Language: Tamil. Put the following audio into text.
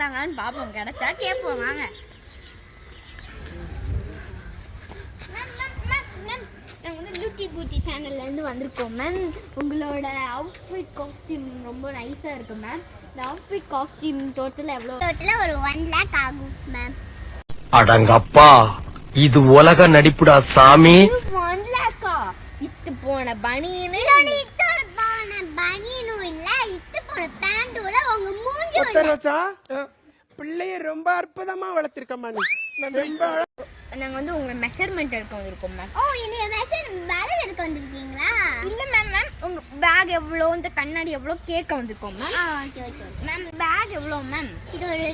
கேட்குறாங்களான்னு பார்ப்போம், கிடைச்சா கேட்போம் வாங்க. நாங்கள் வந்து பியூட்டி பூட்டி சேனல்லேருந்து வந்திருக்கோம் மேம். உங்களோட அவுட்ஃபிட் காஸ்டியூம் ரொம்ப நைஸாக இருக்கு மேம். இந்த அவுட்ஃபிட் காஸ்டியூம் டோட்டலாக எவ்வளோ? டோட்டலாக ஒரு 1 lakh ஆகும் மேம். அடங்கப்பா, இது உலக நடிப்புடா சாமி. 1 lakh-ஆ? இத்து போன பனியனு பனியனும் இல்லை, இத்து போன பேண்டோட உங்க மூஞ்சி. பிள்ளைய ரொம்ப அற்புதமா வளர்த்திருக்கம்மா நீ. நாங்கள் வந்து உங்களை மெஷர்மெண்ட் எடுக்க வந்திருக்கோம் மேம். ஓ, நீங்க மெஷர் எடுக்க வந்திருக்கீங்களா? இல்லை மேம். உங்கள் பேக் எவ்வளோ, இந்த கண்ணாடி எவ்வளோ கேட்க வந்திருக்கோம் ma'am. Okay okay ma'am bag எவ்வளோ மேம்? இது ஒரு